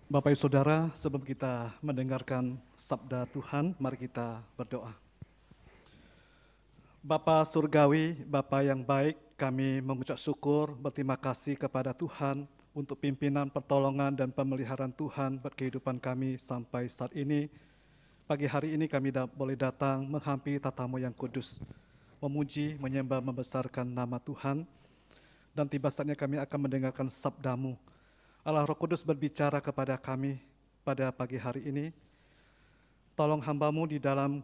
Bapak Ibu Saudara, sebelum kita mendengarkan sabda Tuhan, mari kita berdoa. Bapa Surgawi, Bapa yang baik, kami mengucap syukur, berterima kasih kepada Tuhan untuk pimpinan, pertolongan, dan pemeliharaan Tuhan buat kehidupan kami sampai saat ini. Pagi hari ini kami boleh datang menghampiri tatamu yang kudus, memuji, menyembah, membesarkan nama Tuhan, dan tiba saatnya kami akan mendengarkan sabdamu. Allah Roh Kudus berbicara kepada kami pada pagi hari ini. Tolong hamba-Mu di dalam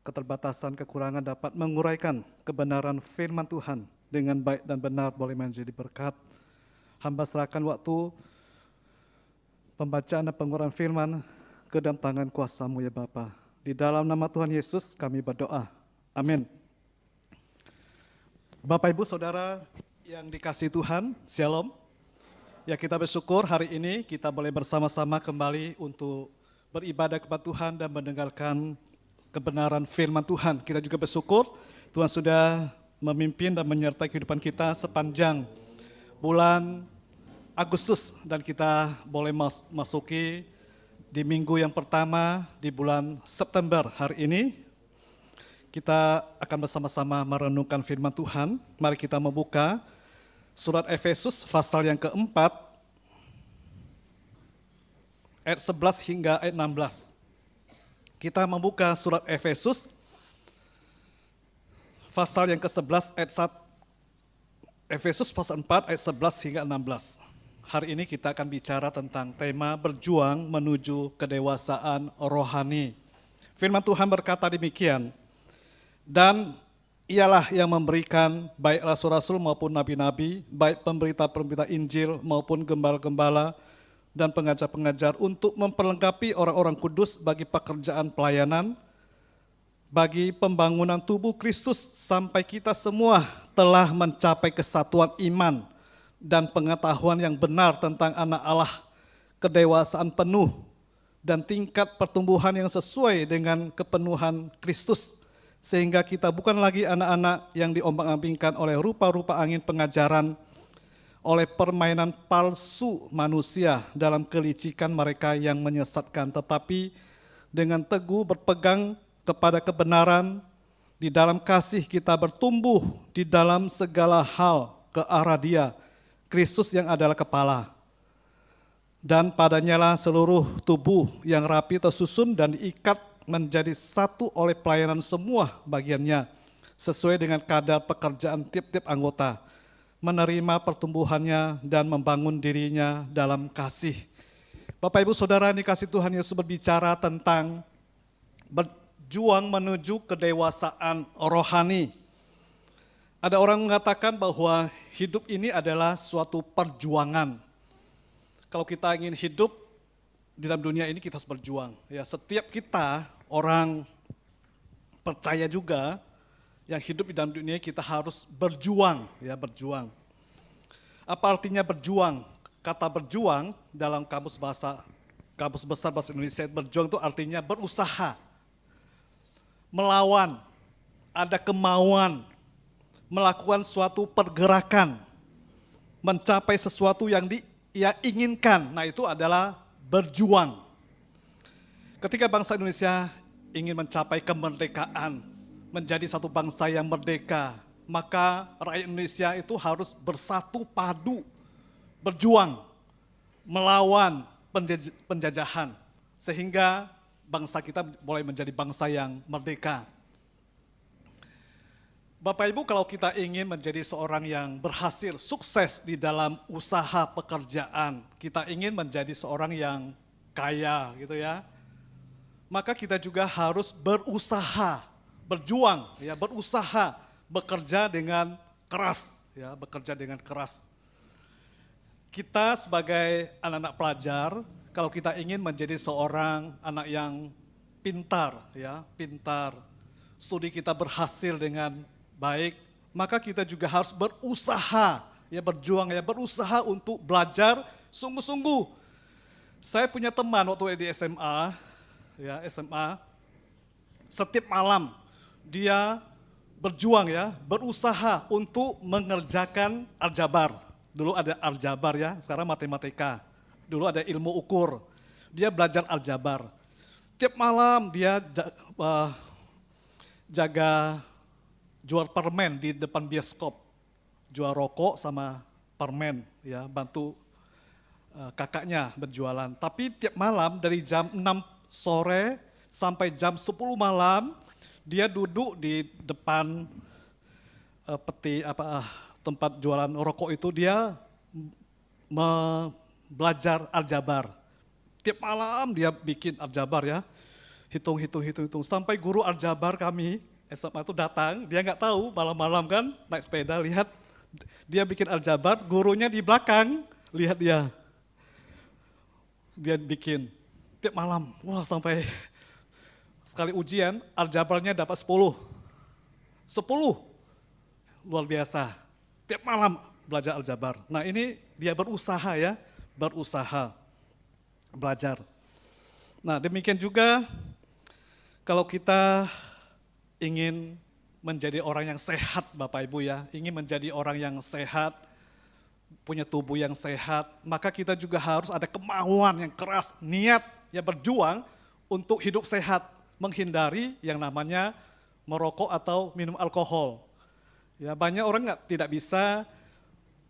keterbatasan, kekurangan dapat menguraikan kebenaran firman Tuhan dengan baik dan benar boleh menjadi berkat. Hamba serahkan waktu pembacaan dan pengurayan firman ke dalam tangan kuasa-Mu ya Bapa. Di dalam nama Tuhan Yesus kami berdoa. Amin. Bapak Ibu Saudara yang dikasihi Tuhan, Shalom. Ya, kita bersyukur hari ini kita boleh bersama-sama kembali untuk beribadah kepada Tuhan dan mendengarkan kebenaran firman Tuhan. Kita juga bersyukur Tuhan sudah memimpin dan menyertai kehidupan kita sepanjang bulan Agustus, dan kita boleh masuki di minggu yang pertama di bulan September. Hari ini kita akan bersama-sama merenungkan firman Tuhan. Mari kita membuka Surat Efesus pasal yang keempat, ayat 11 hingga ayat 16. Kita membuka surat Efesus, pasal yang ke-11 ayat 1, Efesus pasal 4 ayat 11 hingga 16. Hari ini kita akan bicara tentang tema berjuang menuju kedewasaan rohani. Firman Tuhan berkata demikian, dan ialah yang memberikan baik rasul-rasul maupun nabi-nabi, baik pemberita-pemberita Injil maupun gembala-gembala dan pengajar-pengajar untuk memperlengkapi orang-orang kudus bagi pekerjaan pelayanan, bagi pembangunan tubuh Kristus sampai kita semua telah mencapai kesatuan iman dan pengetahuan yang benar tentang anak Allah, kedewasaan penuh dan tingkat pertumbuhan yang sesuai dengan kepenuhan Kristus, sehingga kita bukan lagi anak-anak yang diombang-ambingkan oleh rupa-rupa angin pengajaran, oleh permainan palsu manusia dalam kelicikan mereka yang menyesatkan, tetapi dengan teguh berpegang kepada kebenaran, di dalam kasih kita bertumbuh di dalam segala hal ke arah Dia, Kristus yang adalah kepala. Dan padanyalah seluruh tubuh yang rapi tersusun dan diikat menjadi satu oleh pelayanan semua bagiannya, sesuai dengan kadar pekerjaan tiap-tiap anggota, menerima pertumbuhannya dan membangun dirinya dalam kasih. Bapak Ibu Saudara yang dikasihi Tuhan, Yesus berbicara tentang berjuang menuju kedewasaan rohani. Ada orang mengatakan bahwa hidup ini adalah suatu perjuangan. Kalau kita ingin hidup di dalam dunia ini, kita harus berjuang. Ya, setiap kita orang percaya juga yang hidup di dalam dunia, kita harus berjuang, ya, berjuang. Apa artinya berjuang? Kata berjuang dalam kamus besar bahasa Indonesia, berjuang itu artinya berusaha, melawan, ada kemauan, melakukan suatu pergerakan, mencapai sesuatu yang ia inginkan. Nah, itu adalah berjuang. Ketika bangsa Indonesia ingin mencapai kemerdekaan, menjadi satu bangsa yang merdeka, maka rakyat Indonesia itu harus bersatu padu, berjuang, melawan penjajahan, sehingga bangsa kita boleh menjadi bangsa yang merdeka. Bapak Ibu, kalau kita ingin menjadi seorang yang berhasil, sukses di dalam usaha pekerjaan, kita ingin menjadi seorang yang kaya gitu ya, maka kita juga harus berusaha, berjuang, ya, berusaha, bekerja dengan keras, ya, bekerja dengan keras. Kita sebagai anak-anak pelajar, kalau kita ingin menjadi seorang anak yang pintar, ya, pintar, studi kita berhasil dengan baik, maka kita juga harus berusaha, ya, berjuang, ya, berusaha untuk belajar sungguh-sungguh. Saya punya teman waktu di SMA, ya, SMA, setiap malam dia berjuang, ya, berusaha untuk mengerjakan aljabar. Dulu ada aljabar, ya, sekarang matematika. dulu ada ilmu ukur. Dia belajar aljabar. Tiap malam dia jaga jual permen di depan bioskop. Jual rokok sama permen, ya, bantu kakaknya berjualan. Tapi tiap malam dari jam 6 sore sampai jam 10 malam dia duduk di depan tempat jualan rokok itu, dia belajar aljabar. Tiap malam dia bikin aljabar, ya, hitung sampai guru aljabar kami SMA itu datang, dia nggak tahu, malam-malam kan naik sepeda lihat dia bikin aljabar, gurunya di belakang lihat dia bikin tiap malam, wah, sampai sekali ujian aljabarnya dapat 10, luar biasa, tiap malam belajar aljabar. Nah, ini dia berusaha, ya, belajar. Nah, demikian juga kalau kita ingin menjadi orang yang sehat, Bapak Ibu, ya, ingin menjadi orang yang sehat, punya tubuh yang sehat, maka kita juga harus ada kemauan yang keras, niat yang berjuang untuk hidup sehat, menghindari yang namanya merokok atau minum alkohol. Ya, banyak orang tidak bisa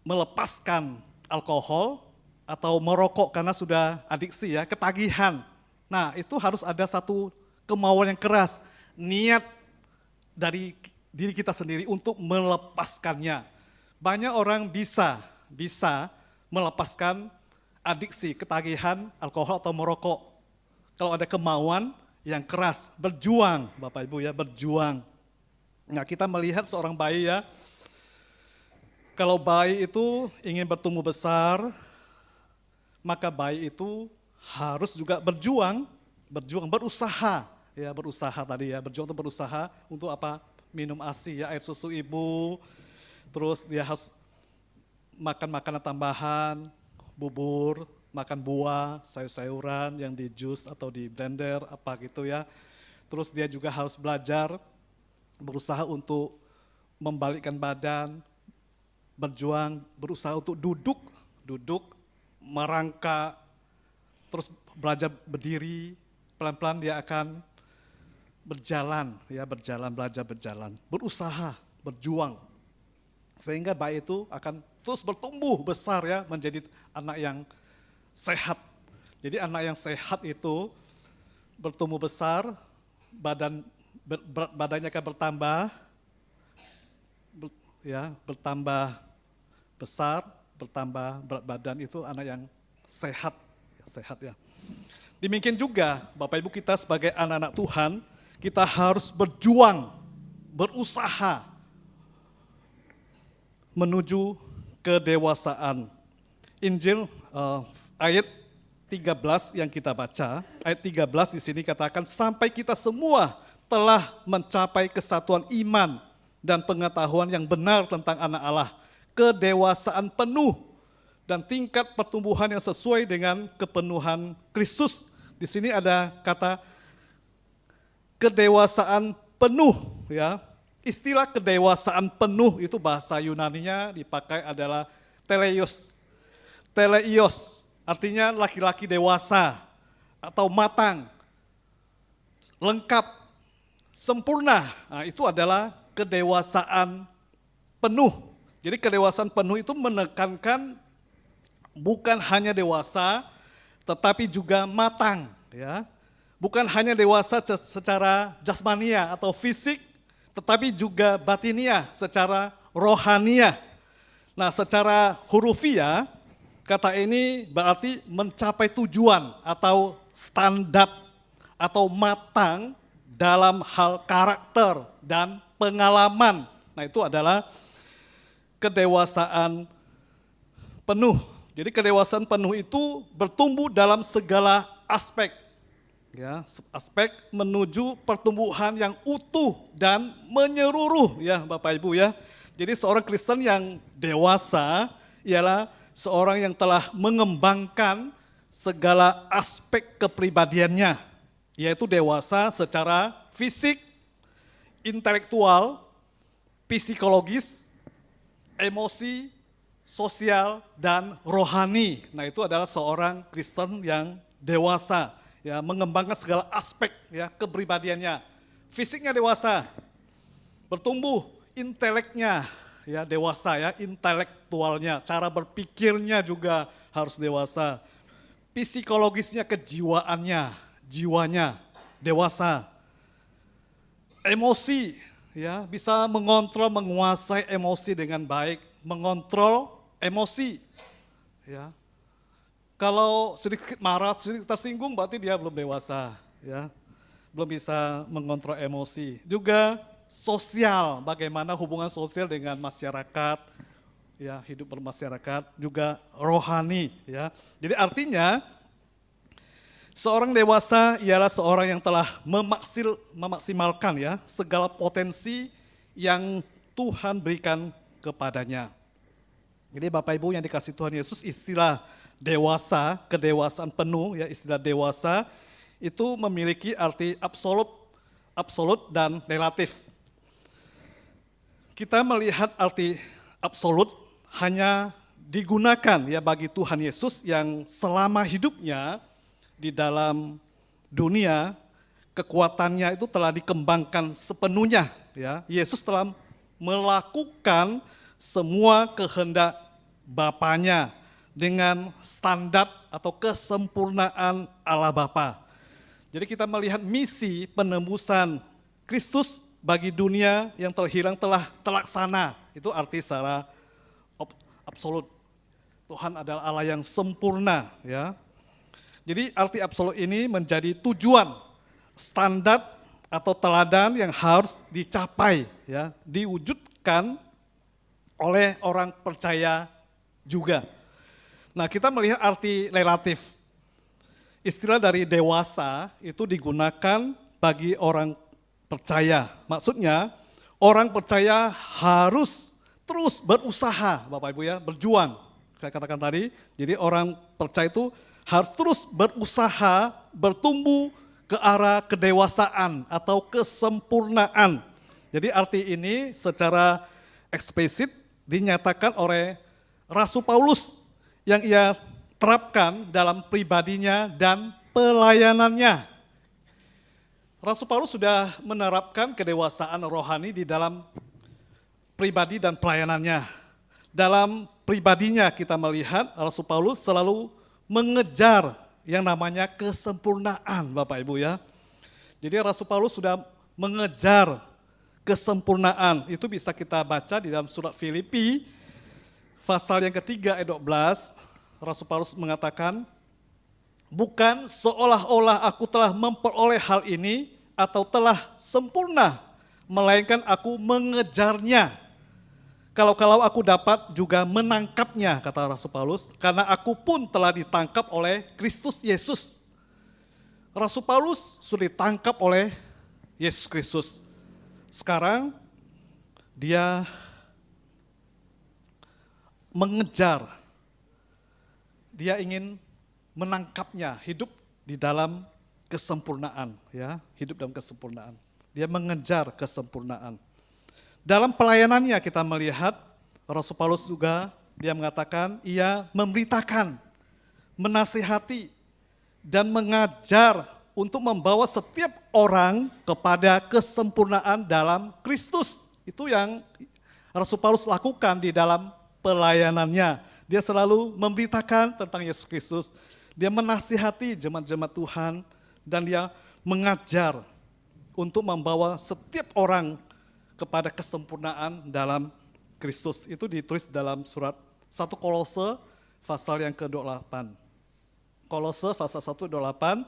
melepaskan alkohol atau merokok karena sudah adiksi, ya, ketagihan. Nah, itu harus ada satu kemauan yang keras, niat dari diri kita sendiri untuk melepaskannya. Banyak orang bisa melepaskan adiksi, ketagihan alkohol atau merokok. Kalau ada kemauan yang keras, berjuang, Bapak Ibu, ya, berjuang. Nah, kita melihat seorang bayi, ya, kalau bayi itu ingin bertumbuh besar, maka bayi itu harus juga berjuang, berusaha, ya, berusaha tadi, ya, berjuang untuk berusaha untuk apa? Minum ASI, ya, air susu ibu, terus dia harus makan makanan tambahan, bubur, makan buah, sayur-sayuran yang di jus atau di blender, apa gitu, ya. Terus dia juga harus belajar, berusaha untuk membalikkan badan, berjuang, berusaha untuk duduk, merangkak, terus belajar berdiri, pelan-pelan dia akan berjalan, ya, belajar berjalan, berusaha, berjuang. Sehingga bayi itu akan terus bertumbuh besar, ya, menjadi anak yang sehat. Jadi anak yang sehat itu bertumbuh besar, berat badannya akan bertambah besar, bertambah berat badan, itu anak yang sehat, ya. Demikian juga Bapak Ibu, kita sebagai anak-anak Tuhan, kita harus berjuang, berusaha menuju kedewasaan. Injil ayat 13 yang kita baca, ayat 13 di sini katakan, sampai kita semua telah mencapai kesatuan iman dan pengetahuan yang benar tentang anak Allah, kedewasaan penuh dan tingkat pertumbuhan yang sesuai dengan kepenuhan Kristus. Di sini ada kata kedewasaan penuh, ya. Istilah kedewasaan penuh itu bahasa Yunaninya dipakai adalah teleios. Teleios artinya laki-laki dewasa atau matang, lengkap, sempurna. Nah, itu adalah kedewasaan penuh. Jadi kedewasaan penuh itu menekankan bukan hanya dewasa, tetapi juga matang, ya. Bukan hanya dewasa secara jasmania atau fisik, tetapi juga batinia, secara rohania. Nah, secara hurufiah, kata ini berarti mencapai tujuan atau standar atau matang dalam hal karakter dan pengalaman. Nah, itu adalah kedewasaan penuh. Jadi kedewasaan penuh itu bertumbuh dalam segala aspek, ya, aspek menuju pertumbuhan yang utuh dan menyeluruh, ya, Bapak Ibu, ya. Jadi seorang Kristen yang dewasa ialah seorang yang telah mengembangkan segala aspek kepribadiannya, yaitu dewasa secara fisik, intelektual, psikologis, emosi, sosial, dan rohani. Nah, itu adalah seorang Kristen yang dewasa, ya, mengembangkan segala aspek ya kepribadiannya. Fisiknya dewasa, bertumbuh inteleknya ya dewasa ya, intelektualnya, cara berpikirnya juga harus dewasa. Psikologisnya, kejiwaannya, jiwanya dewasa. Emosi ya, bisa mengontrol, menguasai emosi dengan baik, mengontrol emosi ya. Kalau sedikit marah, sedikit tersinggung berarti dia belum dewasa ya. Belum bisa mengontrol emosi. Juga sosial, bagaimana hubungan sosial dengan masyarakat, ya, hidup bermasyarakat, juga rohani ya. Jadi artinya seorang dewasa ialah seorang yang telah memaksimalkan ya segala potensi yang Tuhan berikan kepadanya. Jadi Bapak Ibu yang dikasih Tuhan Yesus, istilah dewasa, kedewasaan penuh ya, istilah dewasa itu memiliki arti absolut dan relatif. Kita melihat arti absolut hanya digunakan ya bagi Tuhan Yesus yang selama hidupnya di dalam dunia, kekuatannya itu telah dikembangkan sepenuhnya ya. Yesus telah melakukan semua kehendak Bapanya dengan standar atau kesempurnaan Allah Bapa. Jadi kita melihat misi penembusan Kristus bagi dunia yang terhilang telah terlaksana. Itu arti secara absolut. Tuhan adalah Allah yang sempurna ya. Jadi arti absolut ini menjadi tujuan, standar atau teladan yang harus dicapai ya, diwujudkan oleh orang percaya juga. Nah, kita melihat arti relatif. Istilah dari dewasa itu digunakan bagi orang percaya. Maksudnya orang percaya harus terus berusaha, Bapak Ibu ya, berjuang. Saya katakan tadi, jadi orang percaya itu harus terus berusaha bertumbuh ke arah kedewasaan atau kesempurnaan. Jadi arti ini secara eksplisit dinyatakan oleh Rasul Paulus yang ia terapkan dalam pribadinya dan pelayanannya. Rasul Paulus sudah menerapkan kedewasaan rohani di dalam pribadi dan pelayanannya. Dalam pribadinya kita melihat Rasul Paulus selalu mengejar yang namanya kesempurnaan, Bapak Ibu ya. Jadi Rasul Paulus sudah mengejar kesempurnaan. Itu bisa kita baca di dalam surat Filipi, pasal yang ketiga ayat 12, Rasul Paulus mengatakan, bukan seolah-olah aku telah memperoleh hal ini atau telah sempurna, melainkan aku mengejarnya. Kalau aku dapat juga menangkapnya, kata Rasul Paulus, karena aku pun telah ditangkap oleh Kristus Yesus. Rasul Paulus sudah ditangkap oleh Yesus Kristus. Sekarang dia mengejar, dia ingin menangkapnya, hidup di dalam kesempurnaan, ya, hidup dalam kesempurnaan. Dia mengejar kesempurnaan. Dalam pelayanannya kita melihat Rasul Paulus juga dia mengatakan ia memberitakan, menasihati dan mengajar untuk membawa setiap orang kepada kesempurnaan dalam Kristus. Itu yang Rasul Paulus lakukan di dalam pelayanannya. Dia selalu memberitakan tentang Yesus Kristus. Dia menasihati jemaat-jemaat Tuhan dan dia mengajar untuk membawa setiap orang kepada kesempurnaan dalam Kristus. Itu ditulis dalam surat 1 Kolose pasal yang ke-28. Kolose pasal 1:28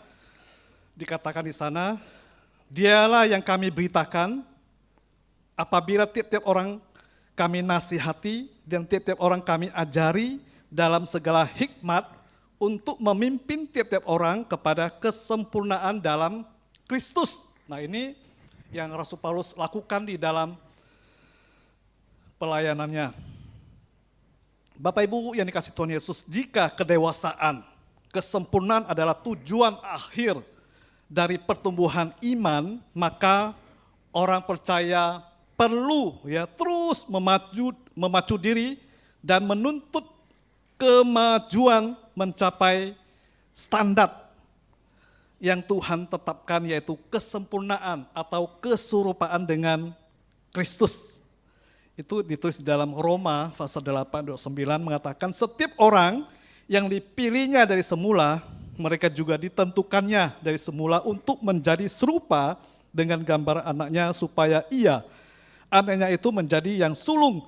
dikatakan di sana, dialah yang kami beritakan apabila tiap-tiap orang kami nasihati dan tiap-tiap orang kami ajari dalam segala hikmat untuk memimpin tiap-tiap orang kepada kesempurnaan dalam Kristus. Nah, ini yang Rasul Paulus lakukan di dalam pelayanannya. Bapak Ibu yang dikasih Tuhan Yesus, jika kedewasaan, kesempurnaan adalah tujuan akhir dari pertumbuhan iman, maka orang percaya perlu ya terus memacu diri dan menuntut kemajuan mencapai standar yang Tuhan tetapkan, yaitu kesempurnaan atau keserupaan dengan Kristus. Itu ditulis di dalam Roma pasal 8 ayat 9 mengatakan setiap orang yang dipilihnya dari semula, mereka juga ditentukannya dari semula untuk menjadi serupa dengan gambar anaknya supaya ia, anaknya itu menjadi yang sulung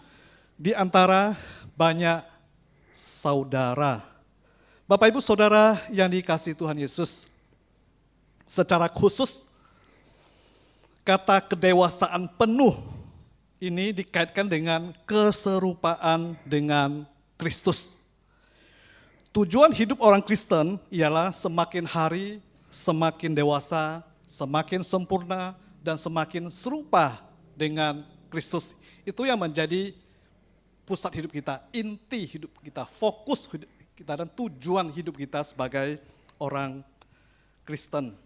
di antara banyak saudara. Bapak Ibu Saudara yang dikasihi Tuhan Yesus, secara khusus kata kedewasaan penuh ini dikaitkan dengan keserupaan dengan Kristus. Tujuan hidup orang Kristen ialah semakin hari semakin dewasa, semakin sempurna, dan semakin serupa dengan Kristus. Itu yang menjadi pusat hidup kita, inti hidup kita, fokus hidup kita, dan tujuan hidup kita sebagai orang Kristen.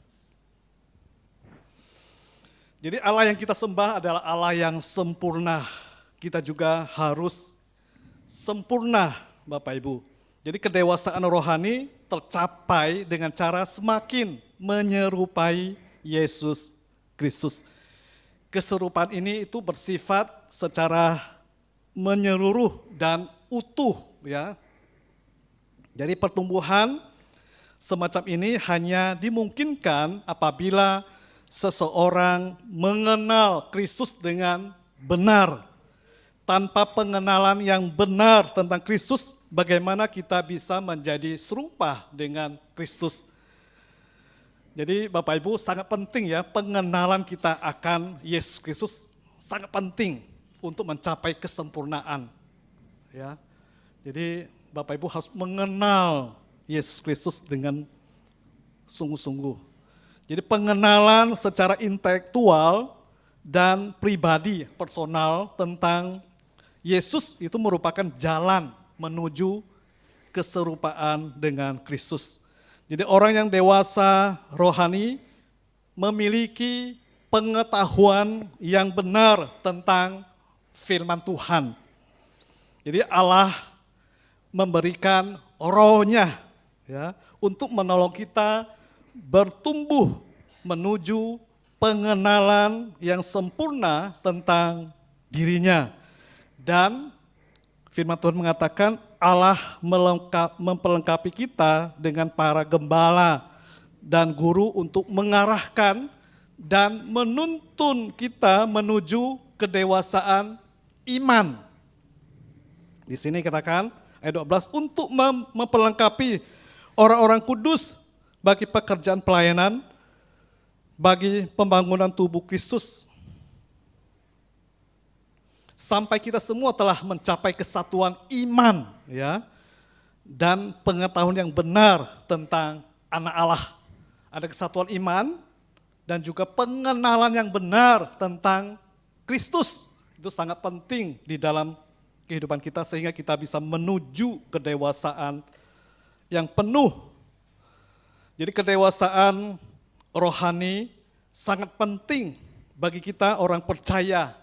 Jadi Allah yang kita sembah adalah Allah yang sempurna. Kita juga harus sempurna, Bapak Ibu. Jadi kedewasaan rohani tercapai dengan cara semakin menyerupai Yesus Kristus. Keserupaan ini itu bersifat secara menyeluruh dan utuh, ya. Jadi pertumbuhan semacam ini hanya dimungkinkan apabila seseorang mengenal Kristus dengan benar. Tanpa pengenalan yang benar tentang Kristus, bagaimana kita bisa menjadi serupa dengan Kristus? Jadi Bapak Ibu sangat penting ya, pengenalan kita akan Yesus Kristus sangat penting untuk mencapai kesempurnaan. Ya, jadi Bapak Ibu harus mengenal Yesus Kristus dengan sungguh-sungguh. Jadi pengenalan secara intelektual dan pribadi, personal tentang Yesus itu merupakan jalan menuju keserupaan dengan Kristus. Jadi orang yang dewasa rohani memiliki pengetahuan yang benar tentang firman Tuhan. Jadi Allah memberikan rohnya ya untuk menolong kita bertumbuh menuju pengenalan yang sempurna tentang dirinya. Dan firman Tuhan mengatakan Allah memperlengkapi kita dengan para gembala dan guru untuk mengarahkan dan menuntun kita menuju kedewasaan iman. Di sini katakan ayat 12 untuk memperlengkapi orang-orang kudus bagi pekerjaan pelayanan, bagi pembangunan tubuh Kristus. Sampai kita semua telah mencapai kesatuan iman ya, dan pengetahuan yang benar tentang anak Allah. Ada kesatuan iman dan juga pengenalan yang benar tentang Kristus. Itu sangat penting di dalam kehidupan kita sehingga kita bisa menuju kedewasaan yang penuh. Jadi kedewasaan rohani sangat penting bagi kita orang percaya,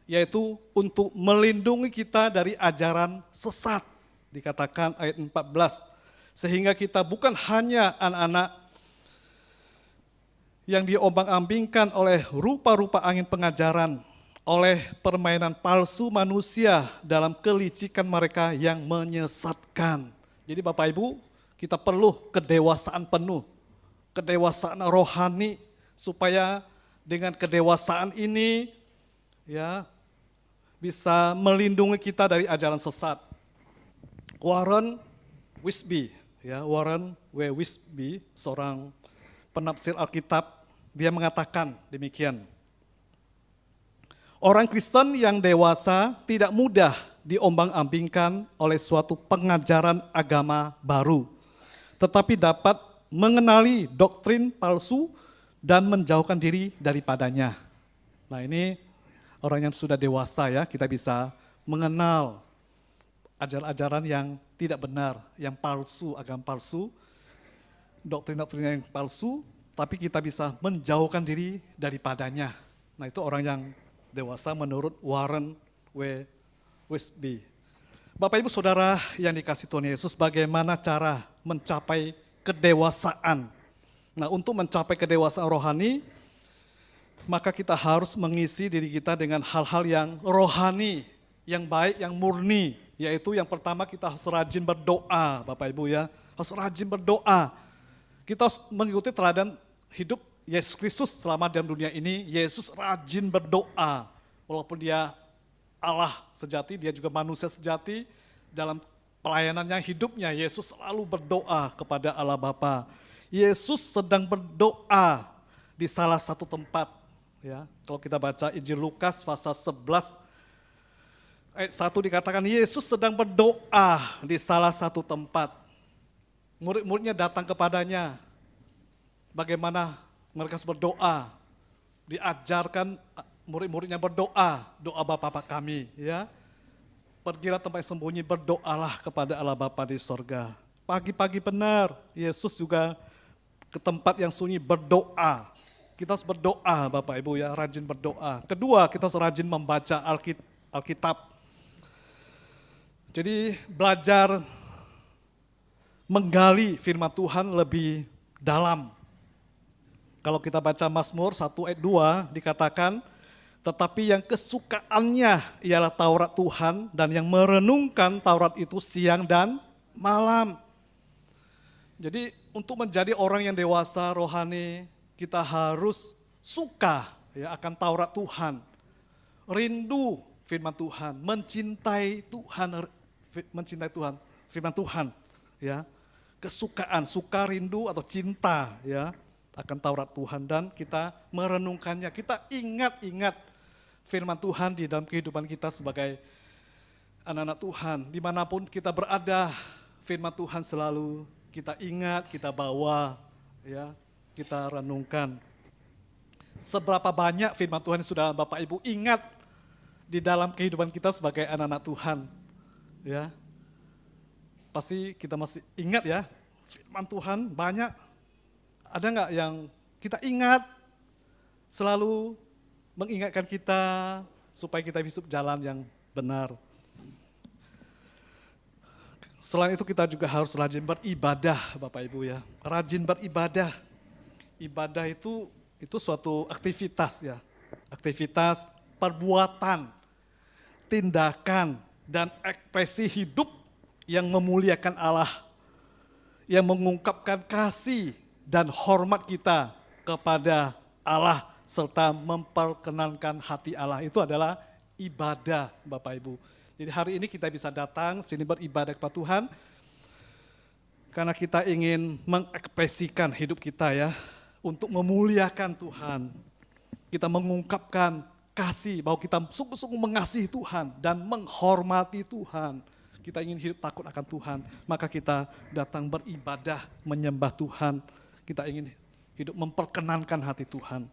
yaitu untuk melindungi kita dari ajaran sesat. Dikatakan ayat 14, sehingga kita bukan hanya anak-anak yang diombang-ambingkan oleh rupa-rupa angin pengajaran, oleh permainan palsu manusia dalam kelicikan mereka yang menyesatkan. Jadi Bapak Ibu, kita perlu kedewasaan penuh, kedewasaan rohani, supaya dengan kedewasaan ini ya bisa melindungi kita dari ajaran sesat. Warren Wiersbe, Warren W. Wiersbe, seorang penafsir Alkitab, dia mengatakan demikian. Orang Kristen yang dewasa tidak mudah diombang-ambingkan oleh suatu pengajaran agama baru, tetapi dapat mengenali doktrin palsu dan menjauhkan diri daripadanya. Nah ini orang yang sudah dewasa ya, kita bisa mengenal ajaran-ajaran yang tidak benar, yang palsu, agama palsu, doktrin-doktrin yang palsu, tapi kita bisa menjauhkan diri daripadanya. Nah itu orang yang dewasa menurut Warren W. Wiersbe. Bapak Ibu Saudara yang dikasihi Tuhan Yesus, bagaimana cara mencapai kedewasaan? Nah, untuk mencapai kedewasaan rohani, maka kita harus mengisi diri kita dengan hal-hal yang rohani, yang baik, yang murni. Yaitu yang pertama, kita harus rajin berdoa, Bapak Ibu ya. Harus rajin berdoa. Kita harus mengikuti teladan hidup Yesus Kristus selama dalam dunia ini. Yesus rajin berdoa. Walaupun dia Allah sejati, dia juga manusia sejati. Dalam pelayanannya, hidupnya, Yesus selalu berdoa kepada Allah Bapa. Yesus sedang berdoa di salah satu tempat. Ya, kalau kita baca Injil Lukas pasal 11 ayat 1 dikatakan Yesus sedang berdoa di salah satu tempat. Murid-muridnya datang kepadanya. Bagaimana mereka harus berdoa. Diajarkan murid-muridnya berdoa, doa Bapa kami, ya. Pergilah tempat yang sembunyi, berdoalah kepada Allah Bapa di sorga. Pagi-pagi benar, Yesus juga ke tempat yang sunyi berdoa. Kita harus berdoa Bapak Ibu ya, rajin berdoa. Kedua, kita harus rajin membaca Alkitab. Jadi belajar menggali firman Tuhan lebih dalam. Kalau kita baca Mazmur 1 ayat 2 dikatakan, tetapi yang kesukaannya ialah Taurat Tuhan dan yang merenungkan Taurat itu siang dan malam. Jadi untuk menjadi orang yang dewasa rohani, kita harus suka ya akan Taurat Tuhan. Rindu firman Tuhan, mencintai Tuhan, firman Tuhan ya. Kesukaan, suka, rindu atau cinta ya akan Taurat Tuhan dan kita merenungkannya. Kita ingat firman Tuhan di dalam kehidupan kita sebagai anak-anak Tuhan. Dimanapun kita berada, firman Tuhan selalu kita ingat, kita bawa, ya, kita renungkan. Seberapa banyak firman Tuhan yang sudah Bapak Ibu ingat di dalam kehidupan kita sebagai anak-anak Tuhan. Ya, pasti kita masih ingat ya, firman Tuhan banyak. Ada nggak yang kita ingat, selalu mengingatkan kita supaya kita bisa jalan yang benar. Selain itu kita juga harus rajin beribadah Bapak Ibu ya. Rajin beribadah. Ibadah itu suatu aktivitas ya. Aktivitas, perbuatan, tindakan, dan ekspresi hidup yang memuliakan Allah. Yang mengungkapkan kasih dan hormat kita kepada Allah serta memperkenankan hati Allah. Itu adalah ibadah Bapak Ibu. Jadi hari ini kita bisa datang sini beribadah kepada Tuhan karena kita ingin mengekspresikan hidup kita ya untuk memuliakan Tuhan. Kita mengungkapkan kasih bahwa kita sungguh-sungguh mengasihi Tuhan dan menghormati Tuhan. Kita ingin hidup takut akan Tuhan, maka kita datang beribadah menyembah Tuhan. Kita ingin hidup memperkenankan hati Tuhan.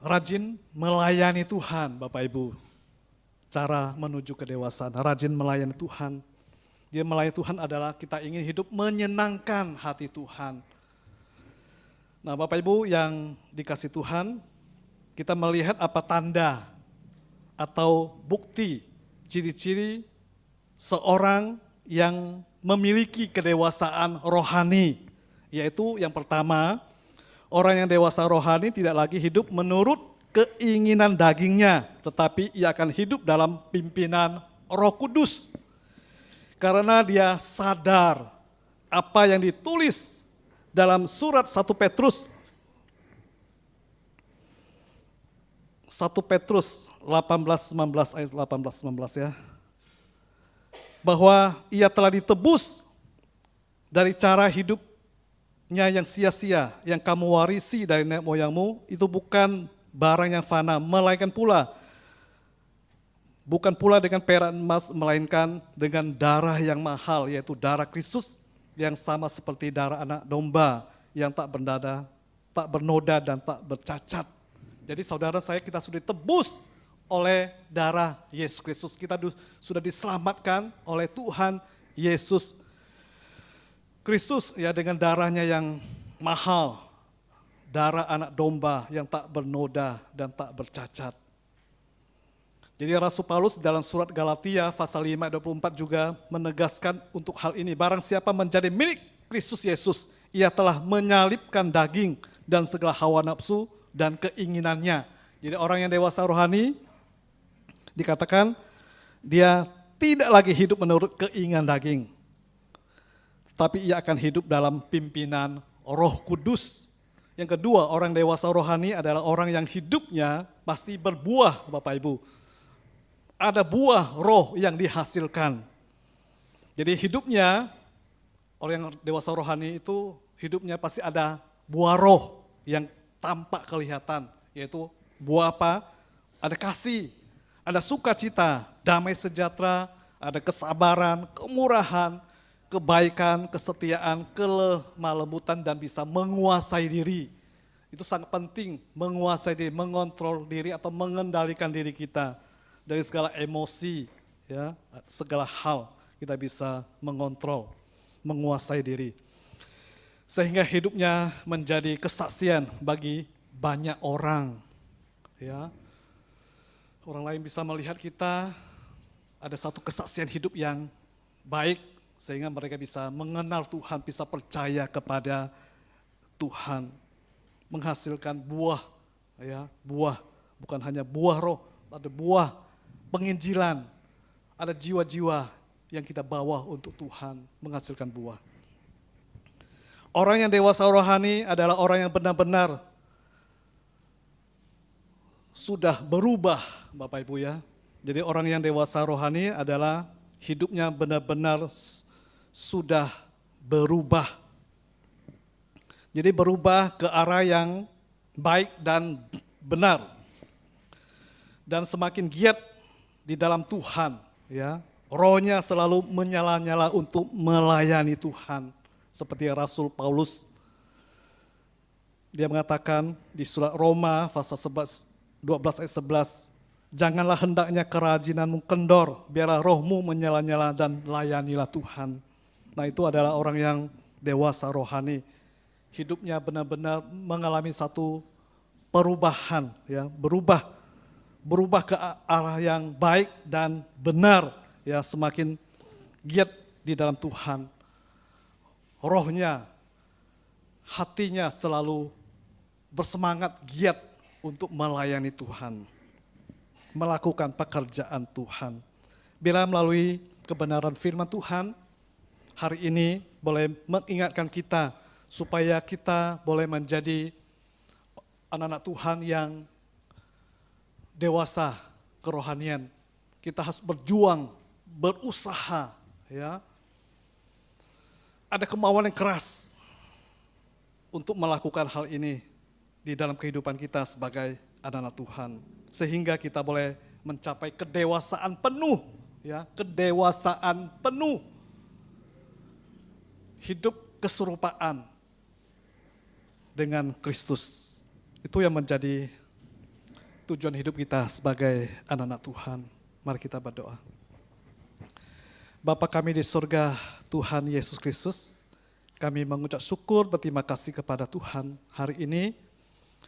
Rajin melayani Tuhan Bapak Ibu. Cara menuju kedewasaan, rajin melayani Tuhan. Dia melayani Tuhan adalah kita ingin hidup menyenangkan hati Tuhan. Nah Bapak Ibu yang dikasih Tuhan, kita melihat apa tanda atau bukti, ciri-ciri seorang yang memiliki kedewasaan rohani. Yaitu yang pertama, orang yang dewasa rohani tidak lagi hidup menurut keinginan dagingnya, tetapi ia akan hidup dalam pimpinan Roh Kudus. Karena dia sadar apa yang ditulis dalam surat 1 Petrus 18-19 ayat 18-19 ya. Bahwa ia telah ditebus dari cara hidupnya yang sia-sia, yang kamu warisi dari nenek moyangmu, itu bukan barang yang fana, melainkan bukan pula dengan perak emas, melainkan dengan darah yang mahal, yaitu darah Kristus yang sama seperti darah anak domba yang tak bernoda dan tak bercacat. Jadi saudara saya, kita sudah ditebus oleh darah Yesus Kristus. Kita sudah diselamatkan oleh Tuhan Yesus Kristus ya dengan darahnya yang mahal. Darah anak domba yang tak bernoda dan tak bercacat. Jadi Rasul Paulus dalam surat Galatia pasal 5 ayat 24 juga menegaskan untuk hal ini. Barang siapa menjadi milik Kristus Yesus, ia telah menyalibkan daging dan segala hawa nafsu dan keinginannya. Jadi orang yang dewasa rohani dikatakan dia tidak lagi hidup menurut keinginan daging, tapi ia akan hidup dalam pimpinan Roh Kudus. Yang kedua, orang dewasa rohani adalah orang yang hidupnya pasti berbuah, Bapak Ibu. Ada buah roh yang dihasilkan. Jadi hidupnya, orang yang dewasa rohani itu hidupnya pasti ada buah roh yang tampak kelihatan. Yaitu buah apa? Ada kasih, ada sukacita, damai sejahtera, ada kesabaran, kemurahan, kebaikan, kesetiaan, kelemah lembutan, dan bisa menguasai diri. Itu sangat penting, menguasai diri, mengontrol diri atau mengendalikan diri kita. Dari segala emosi, ya, segala hal kita bisa mengontrol, menguasai diri. Sehingga hidupnya menjadi kesaksian bagi banyak orang. Ya. Orang lain bisa melihat kita ada satu kesaksian hidup yang baik, sehingga mereka bisa mengenal Tuhan, bisa percaya kepada Tuhan, menghasilkan buah, ya, buah, bukan hanya buah roh, ada buah penginjilan, ada jiwa-jiwa yang kita bawa untuk Tuhan menghasilkan buah. Orang yang dewasa rohani adalah orang yang benar-benar sudah berubah, Bapak Ibu ya. Jadi orang yang dewasa rohani adalah hidupnya benar-benar sudah berubah. Jadi berubah ke arah yang baik dan benar. Dan semakin giat di dalam Tuhan, ya, rohnya selalu menyala-nyala untuk melayani Tuhan. Seperti Rasul Paulus, dia mengatakan di surat Roma pasal 12 ayat 11, janganlah hendaknya kerajinanmu kendor, biarlah rohmu menyala-nyala dan layanilah Tuhan. Nah itu adalah orang yang dewasa rohani. Hidupnya benar-benar mengalami satu perubahan, ya, berubah ke arah yang baik dan benar, ya, semakin giat di dalam Tuhan. Rohnya, hatinya selalu bersemangat giat untuk melayani Tuhan, melakukan pekerjaan Tuhan. Bila melalui kebenaran firman Tuhan, hari ini boleh mengingatkan kita supaya kita boleh menjadi anak-anak Tuhan yang dewasa kerohanian. Kita harus berjuang, berusaha, ya. Ada kemauan yang keras untuk melakukan hal ini di dalam kehidupan kita sebagai anak-anak Tuhan, sehingga kita boleh mencapai kedewasaan penuh, ya, kedewasaan penuh. Hidup keserupaan dengan Kristus. Itu yang menjadi tujuan hidup kita sebagai anak-anak Tuhan. Mari kita berdoa. Bapa kami di surga, Tuhan Yesus Kristus, kami mengucap syukur, berterima kasih kepada Tuhan. Hari ini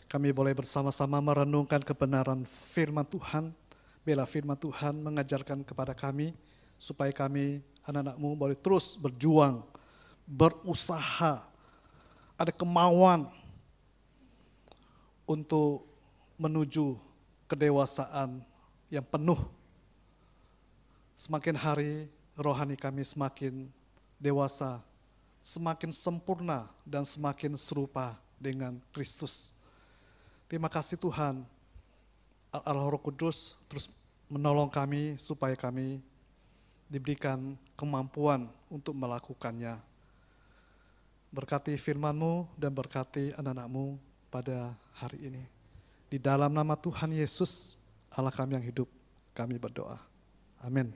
kami boleh bersama-sama merenungkan kebenaran firman Tuhan. Bila firman Tuhan mengajarkan kepada kami, supaya kami anak-anak-Mu boleh terus berjuang, berusaha, ada kemauan untuk menuju kedewasaan yang penuh. Semakin hari rohani kami semakin dewasa, semakin sempurna dan semakin serupa dengan Kristus. Terima kasih Tuhan, Allah Roh Kudus terus menolong kami supaya kami diberikan kemampuan untuk melakukannya. Berkati firman-Mu dan berkati anak-anak-Mu pada hari ini. Di dalam nama Tuhan Yesus, Allah kami yang hidup, kami berdoa. Amin.